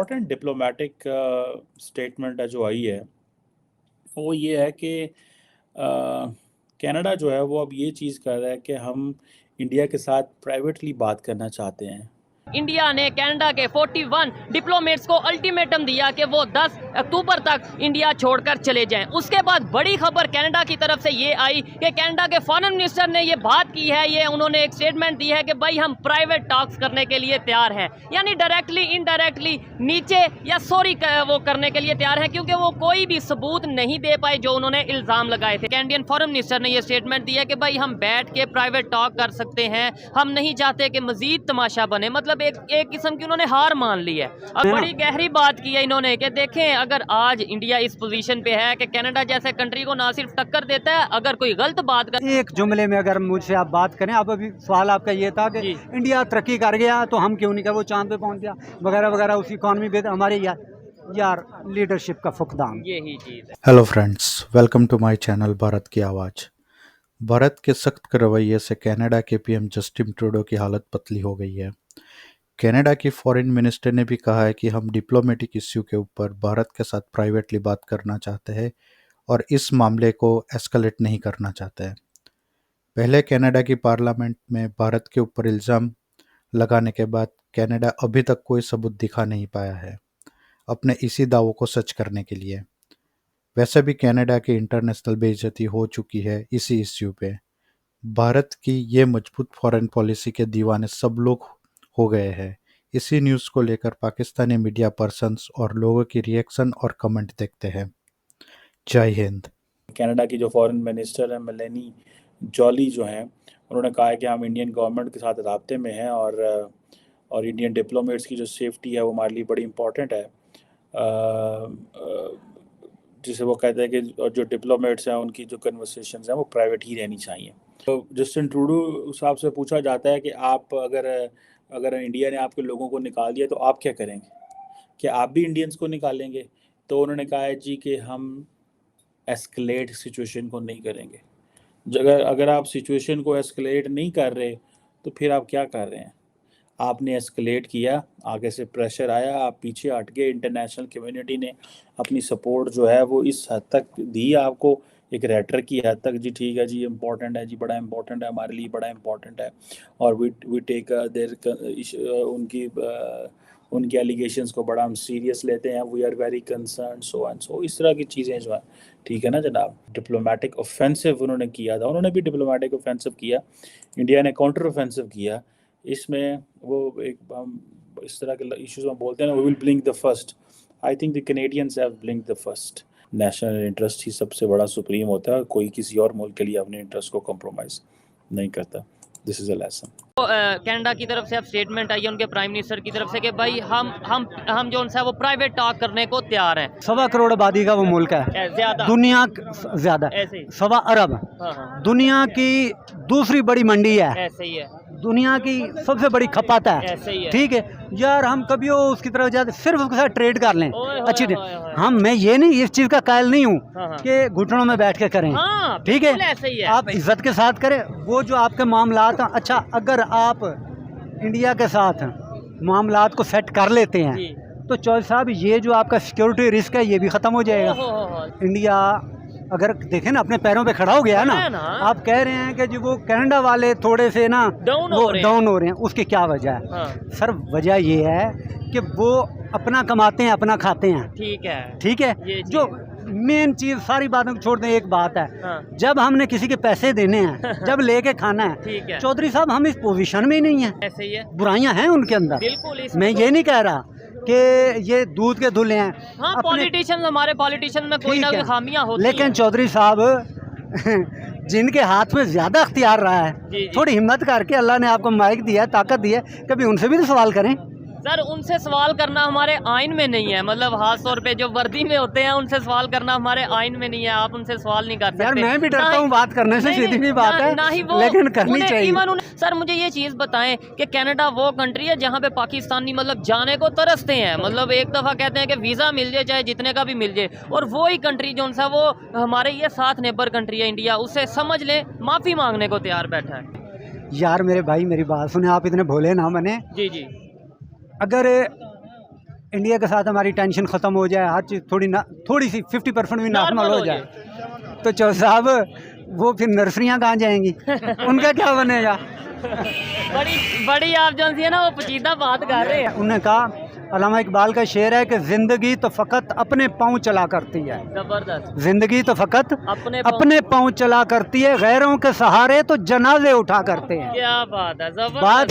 Important diplomatic statement जो आई है वो ये है कि कनाडा जो है वो अब ये चीज़ कर रहा है कि हम इंडिया के साथ प्राइवेटली बात करना चाहते हैं। इंडिया ने कनाडा के 41 डिप्लोमेट्स को अल्टीमेटम दिया कि वो 10 अक्टूबर तक इंडिया छोड़कर चले जाएं। उसके बाद बड़ी खबर कनाडा की तरफ से ये आई कि कनाडा के फॉरेन मिनिस्टर ने ये बात की है, ये उन्होंने एक स्टेटमेंट दी है कि भाई हम प्राइवेट टॉक्स करने के लिए तैयार हैं, यानी डायरेक्टली इनडायरेक्टली नीचे या सॉरी वो करने के लिए तैयार हैं, क्योंकि वो कोई भी सबूत नहीं दे पाए जो उन्होंने इल्ज़ाम लगाए थे। कैनेडियन फॉरेन मिनिस्टर ने ये स्टेटमेंट दिया कि भाई हम बैठ के प्राइवेट टॉक कर सकते हैं, हम नहीं चाहते कि मजीद तमाशा बने। मतलब एक किस्म की उन्होंने हार मान ली है। अब बड़ी गहरी बात की है इन्होंने कि देखें, अगर आज इंडिया इस पोजीशन पे है कि कनाडा जैसे कंट्री को ना सिर्फ टक्कर देता है, अगर कोई गलत बात कर एक जुमले में अगर मुझसे आप बात करें, अब अभी सवाल आपका ये था कि इंडिया तरक्की कर गया तो हम क्यों नहीं कर, वो चांद पे पहुंच गया वगैरह वगैरह, उसकी इकॉनमी पे हमारे यार लीडरशिप का फुकदान, यही चीज़ है। Hello friends, welcome to my channel Bharat की आवाज़। भारत के सख्त रवैये से कनाडा के पीएम जस्टिन ट्रूडो की हालत पतली हो गई है। कनाडा की फॉरेन मिनिस्टर ने भी कहा है कि हम डिप्लोमेटिक इश्यू के ऊपर भारत के साथ प्राइवेटली बात करना चाहते हैं और इस मामले को एस्केलेट नहीं करना चाहते हैं। पहले कनाडा की पार्लियामेंट में भारत के ऊपर इल्ज़ाम लगाने के बाद कनाडा अभी तक कोई सबूत दिखा नहीं पाया है अपने इसी दावों को सच करने के लिए। वैसे भी कनाडा की इंटरनेशनल बेइज्जती हो चुकी है इसी इश्यू पे। भारत की ये मजबूत फॉरेन पॉलिसी के दीवाने सब लोग हो गए हैं। इसी न्यूज़ को लेकर पाकिस्तानी मीडिया पर्सन्स और लोगों की रिएक्शन और कमेंट देखते हैं। जय हिंद। कनाडा की जो फॉरेन मिनिस्टर है मेलेनी जॉली जो हैं, उन्होंने कहा है कि हम इंडियन गवर्नमेंट के साथ राब्ते में हैं और इंडियन डिप्लोमेट्स की जो सेफ्टी है वो हमारे लिए बड़ी इम्पॉर्टेंट है। जिसे वो कहते हैं कि जो डिप्लोमेट्स हैं उनकी जो कन्वर्सेशंस हैं वो प्राइवेट ही रहनी चाहिए। तो जस्टिन ट्रूडो साहब से पूछा जाता है कि आप अगर इंडिया ने आपके लोगों को निकाल दिया तो आप क्या करेंगे, क्या आप भी इंडियंस को निकालेंगे? तो उन्होंने कहा है जी कि हम एस्केलेट सिचुएशन को नहीं करेंगे। अगर आप सिचुएशन को एस्केलेट नहीं कर रहे तो फिर आप क्या कर रहे हैं? आपने एस्केलेट किया, आगे से प्रेशर आया, आप पीछे हट गए। इंटरनेशनल कम्युनिटी ने अपनी सपोर्ट जो है वो इस हद तक दी आपको, एक रेटर की हद तक, जी ठीक है जी इम्पोर्टेंट है, जी बड़ा इम्पोर्टेंट है, हमारे लिए बड़ा इम्पोर्टेंट है, और वी टेक उनकी एलिगेशंस को बड़ा हम सीरियस लेते हैं, we are very concern, so and so, इस तरह की चीज़ें जो है, ठीक है ना जनाब। डिप्लोमेटिक ऑफेंसिव उन्होंने किया था, उन्होंने भी डिप्लोमेटिक ऑफेंसिव किया, इंडिया ने काउंटर ऑफेंसिव किया। इसमें वो एक हम इस तरह के इश्यूज में बोलते हैं ना, we will blink the first. I think the Canadians have blink the first. National interest ही सबसे बड़ा सुप्रीम होता है, कोई किसी और मुल्क के लिए अपने इंटरेस्ट को कॉम्प्रोमाइज़ नहीं करता। This is a lesson. Canada की तरफ से अब स्टेटमेंट आई है उनके प्राइम मिनिस्टर की तरफ से कि भाई हम जो है वो प्राइवेट टॉक करने को तैयार हैं। 1.25 करोड़ आबादी का वो मुल्क है, ज्यादा दुनिया ज्यादा, ऐसे ही 1.25 अरब, हाँ। दुनिया की दूसरी बड़ी मंडी है, ऐसे ही है, दुनिया की सबसे बड़ी खपत है, ऐसे ही है। ठीक है यार। हम कभी उसकी तरफ जाते सिर्फ उसके साथ ट्रेड कर लें, अच्छी हम, मैं ये नहीं, इस चीज़ का कायल नहीं हूँ कि घुटनों में बैठ के करें, ठीक है, ऐसे ही है। आप इज्जत के साथ करें वो जो आपके मामलात। अच्छा, अगर आप इंडिया के साथ मामलात को सेट कर लेते हैं तो चौधरी साहब ये जो आपका सिक्योरिटी रिस्क है ये भी ख़त्म हो जाएगा। इंडिया अगर देखें ना अपने पैरों पे खड़ा हो गया ना, आप कह रहे हैं कि जो वो कनाडा वाले थोड़े से ना डाउन हो रहे हैं, उसकी क्या वजह है? सर वजह ये है कि वो अपना कमाते हैं, अपना खाते हैं, ठीक है। जो मेन चीज़, सारी बातों को छोड़ दें, एक बात है, जब हमने किसी के पैसे देने हैं, जब लेके खाना है, चौधरी साहब हम इस पोजीशन में ही नहीं है। ऐसे ही है, बुराइयां हैं उनके अंदर। मैं ये नहीं कह रहा कि ये दूध के धुले हैं। हाँ, पॉलिटिशियन, हमारे पॉलिटिशियन में कोई ना कोई खामियां होती हैं, लेकिन चौधरी साहब जिनके हाथ में ज्यादा अख्तियार रहा है, थोड़ी हिम्मत करके, अल्लाह ने आपको माइक दिया है, ताकत दी है, कभी उनसे भी तो सवाल करें। सर उनसे सवाल करना हमारे आइन में नहीं है, मतलब खास तौर पे जो वर्दी में होते हैं उनसे सवाल करना हमारे आइन में नहीं है, आप उनसे सवाल नहीं कर सकते। यार मैं भी डरता हूँ बात करने से, सीधी भी बात है, लेकिन करनी चाहिए। सर मुझे ये चीज़ बताएं कि कनाडा वो कंट्री है जहाँ पे पाकिस्तानी मतलब जाने को तरसते हैं, मतलब एक दफ़ा कहते हैं कि वीज़ा मिल जाए चाहे जितने का भी मिल जाए, और वो ही कंट्री जो सा वो हमारे ये साथ नेबर कंट्री है इंडिया, उससे समझ लें माफ़ी मांगने को तैयार बैठा है। यार मेरे भाई मेरी बात सुने, आप इतने भोले ना बने। जी जी। अगर इंडिया के साथ हमारी टेंशन ख़त्म हो जाए, हर चीज़ थोड़ी सी 50% भी नॉर्मल हो जाए, तो चौधरी साहब वो फिर नर्सरियाँ कहाँ जाएंगी, उनका क्या बनेगा। बड़ी आप जो है ना वो पेचीदा बात कर रहे हैं। उन्होंने कहा, अल्लामा इकबाल का शेर है कि ज़िंदगी तो फ़कत अपने पाँव चला करती है, जबरदस्त। ज़िंदगी तो फ़कत अपने पाँव चला करती है, गैरों के सहारे तो जनाजे उठा करते हैं। क्या बात है, जबरदस्त। बात